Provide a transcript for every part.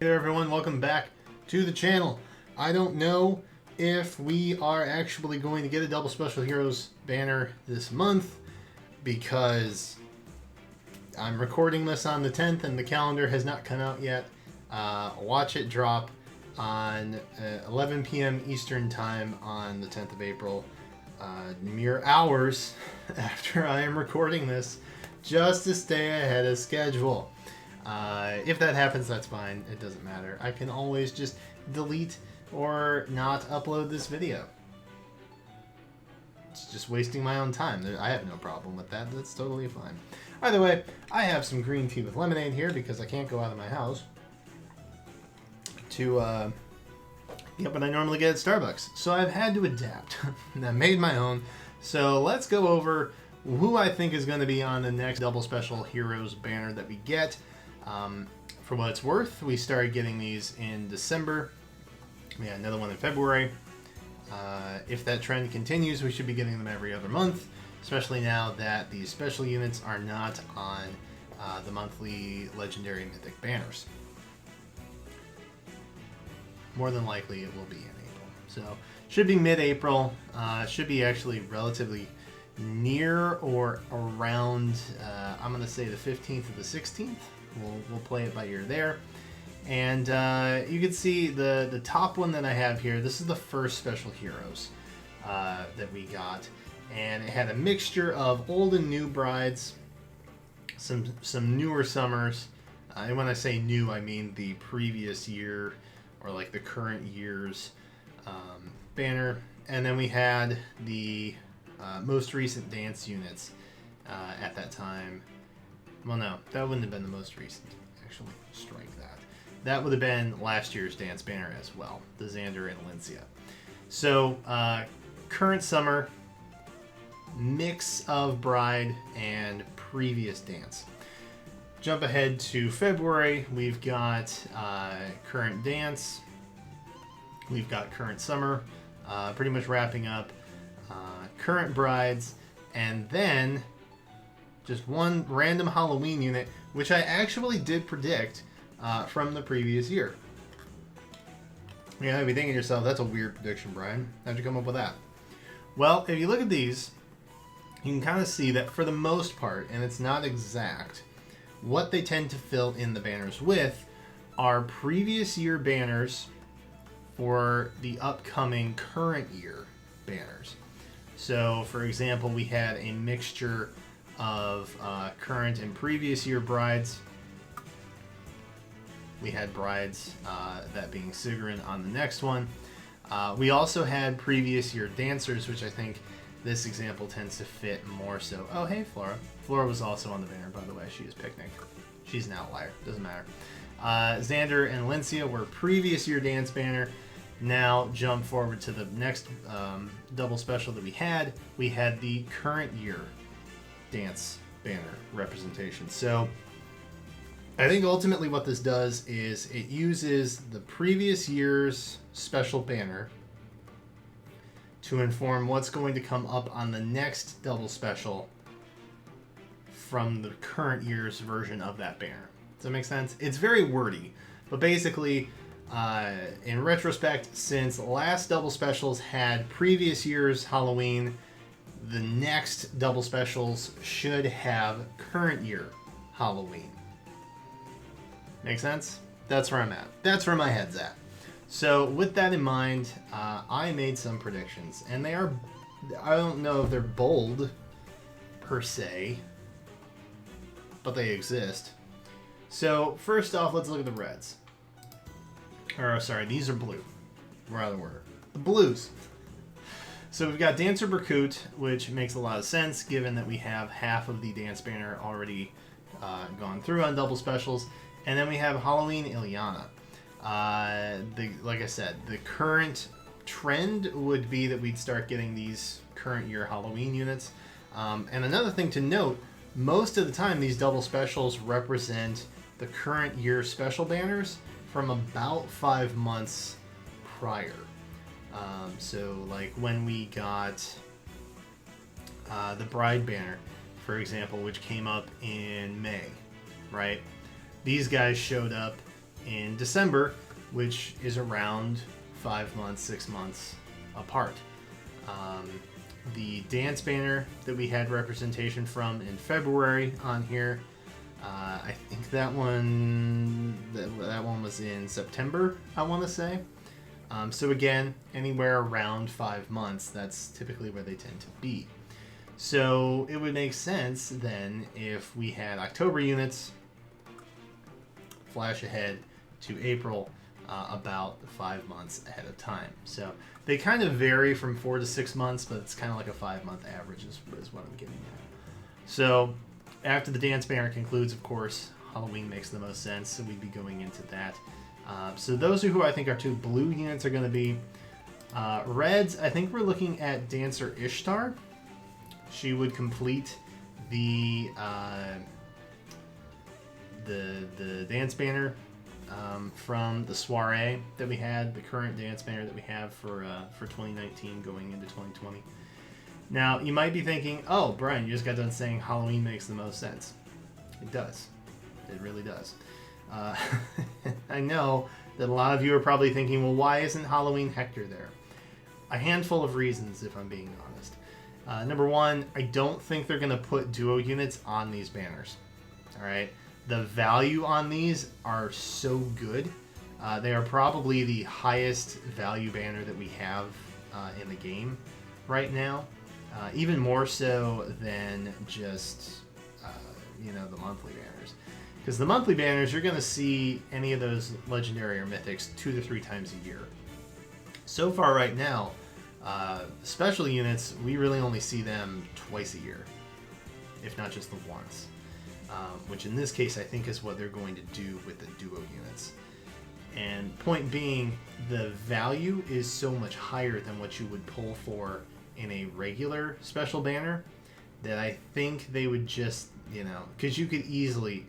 Hey there everyone, welcome back to the channel. I don't know if we are actually going to get a Double Special Heroes banner this month because I'm recording this on the 10th and the calendar has not come out yet. Watch it drop on 11 p.m. Eastern Time on the 10th of April, mere hours after I am recording this, just to stay ahead of schedule. If that happens, that's fine. It doesn't matter. I can always just delete or not upload this video. It's just wasting my own time. I have no problem with that. That's totally fine. Either way, I have some green tea with lemonade here because I can't go out of my house to get what I normally get at Starbucks. So I've had to adapt. I made my own. So let's go over who I think is going to be on the next Double Special Heroes banner that we get. For what it's worth, we started getting these in December. We had another one in February. If that trend continues, we should be getting them every other month, especially now that these special units are not on the monthly Legendary Mythic banners. More than likely it will be in April. So, should be mid-April. Should be actually relatively near or around, I'm going to say the 15th or the 16th. We'll play it by ear there. And you can see the top one that I have here. This is the first Special Heroes that we got. And it had a mixture of old and new brides, some newer summers. And when I say new, I mean the previous year or like the current year's banner. And then we had the most recent dance units at that time. Well, no, that wouldn't have been the most recent. Actually, strike that. That would have been last year's dance banner as well, the Xander and Lincia. So, current summer, mix of bride and previous dance. Jump ahead to February, we've got current dance, we've got current summer, pretty much wrapping up, current brides, and then just one random Halloween unit, which I actually did predict from the previous year. You might be thinking to yourself, that's a weird prediction, Brian. How'd you come up with that? Well, if you look at these, you can kind of see that for the most part, and it's not exact, what they tend to fill in the banners with are previous year banners for the upcoming current year banners. So, for example, we had a mixture of current and previous year brides. We had brides, that being Sigrun on the next one. We also had previous year dancers, which I think this example tends to fit more so. Oh, hey, Flora. Flora was also on the banner, by the way. She is Picnic. She's an outlier. Doesn't matter. Xander and Lincia were previous year dance banner. Now jump forward to the next double special that we had. We had the current year dance banner representation. So I think ultimately what this does is it uses the previous year's special banner to inform what's going to come up on the next double special from the current year's version of that banner. Does that make sense? It's very wordy, but basically in retrospect, since last double specials had previous year's Halloween, the next double specials should have current year Halloween. Make sense? That's where I'm at. That's where my head's at. So with that in mind, I made some predictions, and they are, I don't know if they're bold per se, but they exist. So first off, let's look at the reds. Or sorry, these are blue. We're out of order. The blues. So we've got Dancer Berkut, which makes a lot of sense given that we have half of the dance banner already gone through on double specials. And then we have Halloween Ilyana. Like I said, the current trend would be that we'd start getting these current year Halloween units. And another thing to note, most of the time these double specials represent the current year special banners from about 5 months prior. So like when we got the Bride banner, for example, which came up in May, right? These guys showed up in December, which is around 5 months, 6 months apart. The dance banner that we had representation from in February on here, I think that one was in September, I want to say. So again, anywhere around 5 months, that's typically where they tend to be. So it would make sense then if we had October units flash ahead to April, about 5 months ahead of time. So they kind of vary from 4 to 6 months, but it's kind of like a 5-month average is what I'm getting at. So after the dance banner concludes, of course, Halloween makes the most sense, so we'd be going into that. So those are who I think our 2 blue units are going to be. Reds, I think we're looking at Dancer Ishtar. She would complete the dance banner from the soiree that we had, the current dance banner that we have for 2019 going into 2020. Now, you might be thinking, oh, Brian, you just got done saying Halloween makes the most sense. It does. It really does. I know that a lot of you are probably thinking, well, why isn't Halloween Hector there? A handful of reasons, if I'm being honest. Number one, I don't think they're going to put duo units on these banners. All right? The value on these are so good. They are probably the highest value banner that we have in the game right now. Even more so than just, the monthly banners. Because the monthly banners, you're going to see any of those legendary or mythics 2 to 3 times a year. So far right now, special units, we really only see them twice a year, if not just the once. Which in this case, I think is what they're going to do with the duo units. And point being, the value is so much higher than what you would pull for in a regular special banner that I think they would just, because you could easily,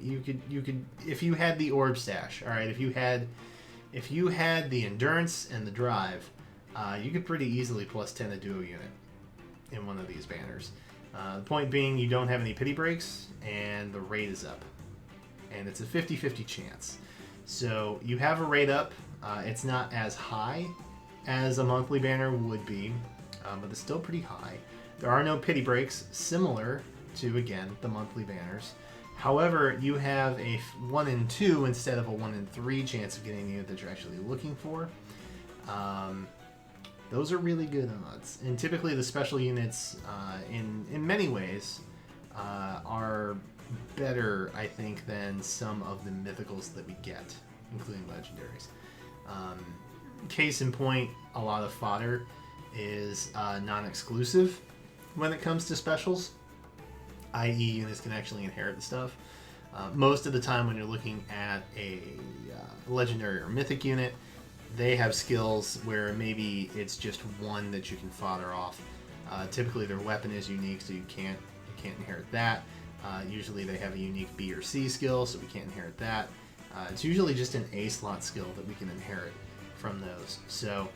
you could, if you had the orb stash, all right, if you had the endurance and the drive, you could pretty easily plus 10 a duo unit in one of these banners. The point being, you don't have any pity breaks, and the rate is up. And it's a 50-50 chance. So you have a rate up. It's not as high as a monthly banner would be, but it's still pretty high. There are no pity breaks, similar to, again, the monthly banners. However, you have a 1 in 2 instead of a 1 in 3 chance of getting the unit that you're actually looking for. Those are really good odds. And typically the special units, in many ways, are better, I think, than some of the mythicals that we get, including legendaries. Case in point, a lot of fodder is non-exclusive when it comes to specials, i.e. units can actually inherit the stuff. Most of the time when you're looking at a legendary or mythic unit, they have skills where maybe it's just one that you can fodder off. Typically their weapon is unique, so you can't inherit that. Usually they have a unique B or C skill, so we can't inherit that. It's usually just an A slot skill that we can inherit from those. So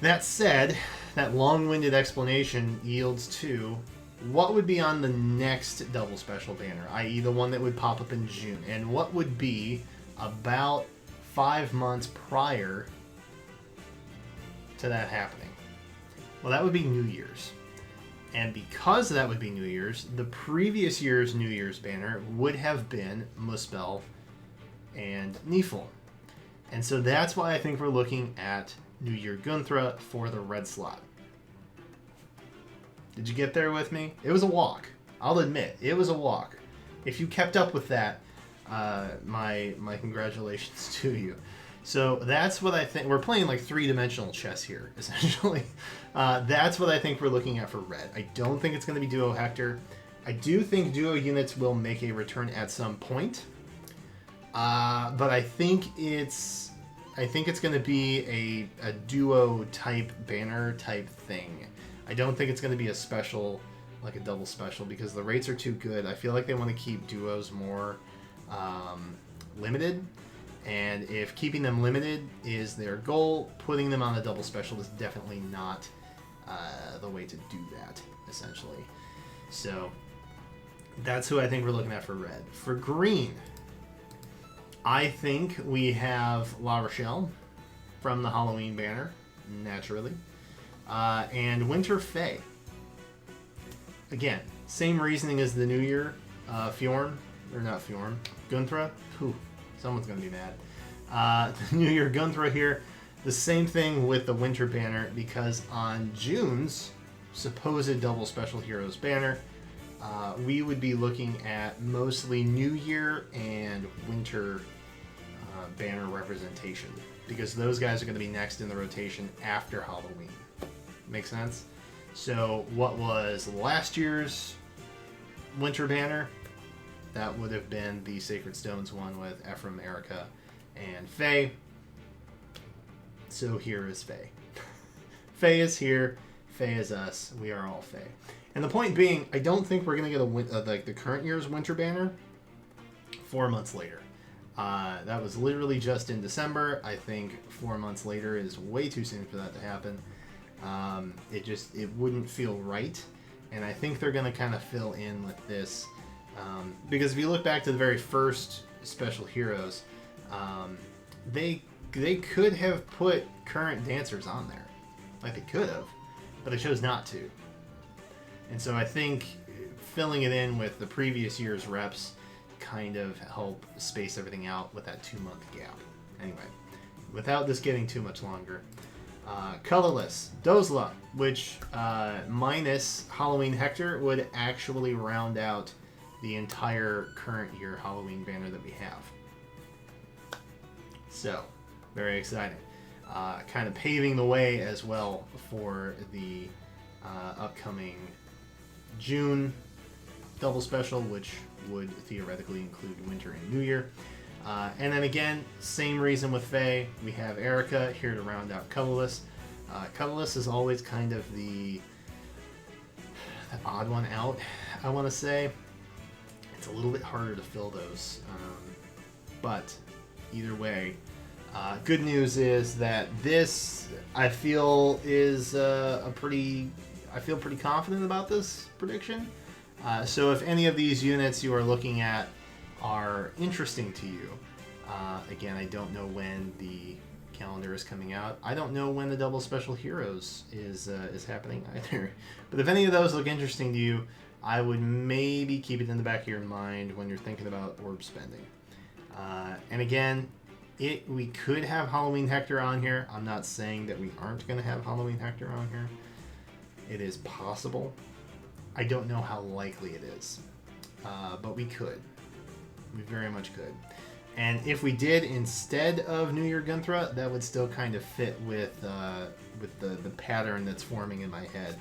that said, that long-winded explanation yields to what would be on the next double special banner, i.e. the one that would pop up in June, and what would be about 5 months prior to that happening. Well, that would be New Year's. And because that would be New Year's, the previous year's New Year's banner would have been Muspel and Nifl. And so that's why I think we're looking at New Year Gunthra for the red slot. Did you get there with me? It was a walk. I'll admit, it was a walk. If you kept up with that, my congratulations to you. So that's what I think. We're playing like 3-dimensional chess here, essentially. That's what I think we're looking at for red. I don't think it's going to be Duo Hector. I do think Duo units will make a return at some point. But I think it's going to be a duo type banner type thing. I don't think it's going to be a special, like a double special, because the rates are too good. I feel like they want to keep duos more limited. And if keeping them limited is their goal, putting them on a double special is definitely not the way to do that, essentially. So that's who I think we're looking at for red. For green, I think we have La Rochelle from the Halloween banner, naturally. And Winter Fae. Again, same reasoning as the New Year. Fjorn, or not Fjorn, Gunthra. Whew, someone's going to be mad. The New Year Gunthra here. The same thing with the Winter banner, because on June's supposed double special heroes banner, we would be looking at mostly New Year and Winter banner representation, because those guys are going to be next in the rotation after Halloween. Make sense? So what was last year's Winter banner? That would have been the Sacred Stones one with Ephraim, Erica, and Faye. So here is Faye. Faye is here. Faye is us. We are all Faye. And the point being, I don't think we're going to get like the current year's Winter banner 4 months later. That was literally just in December. I think 4 months later is way too soon for that to happen. It wouldn't feel right. And I think they're going to kind of fill in with this. Because if you look back to the very first Special Heroes, they could have put current dancers on there. Like, they could have, but they chose not to. And so I think filling it in with the previous year's reps kind of help space everything out with that 2-month gap. Anyway, without this getting too much longer, colorless Dozla, which minus Halloween Hector would actually round out the entire current year Halloween banner that we have. So, very exciting. Kind of paving the way as well for the upcoming June double special, which would theoretically include Winter and New Year. And then again, same reason with Faye. We have Erica here to round out colorless. Colorless is always kind of the odd one out, I want to say. It's a little bit harder to fill those. But either way, good news is that this, I feel, is I feel pretty confident about this prediction. So if any of these units you are looking at are interesting to you, again, I don't know when the calendar is coming out. I don't know when the Double Special Heroes is happening either. But if any of those look interesting to you, I would maybe keep it in the back of your mind when you're thinking about orb spending. And again, we could have Halloween Hector on here. I'm not saying that we aren't going to have Halloween Hector on here. It is possible. I don't know how likely it is, but we could. We very much could. And if we did instead of New Year Gunthra, that would still kind of fit with the pattern that's forming in my head,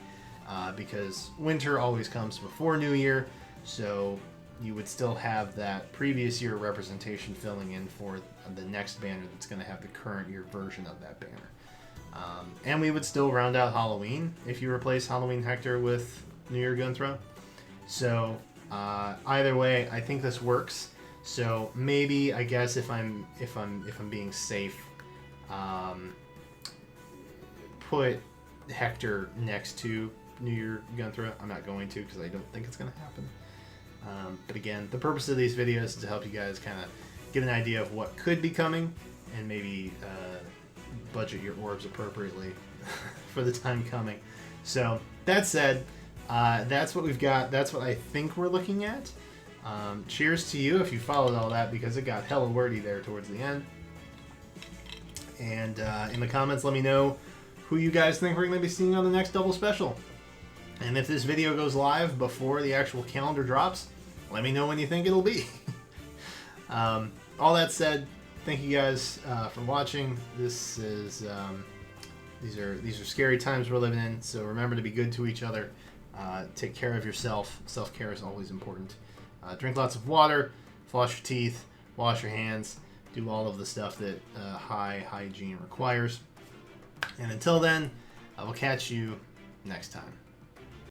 because Winter always comes before New Year, so you would still have that previous year representation filling in for the next banner that's going to have the current year version of that banner. And we would still round out Halloween if you replace Halloween Hector with New Year Gunthra. So either way, I think this works. So maybe, I guess, if I'm being safe, put Hector next to New Year Gunthra. I'm not going to, because I don't think it's going to happen. But again, the purpose of these videos is to help you guys kind of get an idea of what could be coming, and maybe budget your orbs appropriately for the time coming. So that said, that's what we've got. That's what I think we're looking at. Cheers to you if you followed all that, because it got hella wordy there towards the end. And in the comments, let me know who you guys think we're going to be seeing on the next double special. And if this video goes live before the actual calendar drops, let me know when you think it'll be. All that said, thank you guys for watching. This is these are scary times we're living in, so remember to be good to each other. Take care of yourself. Self-care is always important. Drink lots of water, floss your teeth, wash your hands, do all of the stuff that high hygiene requires. And until then, I will catch you next time.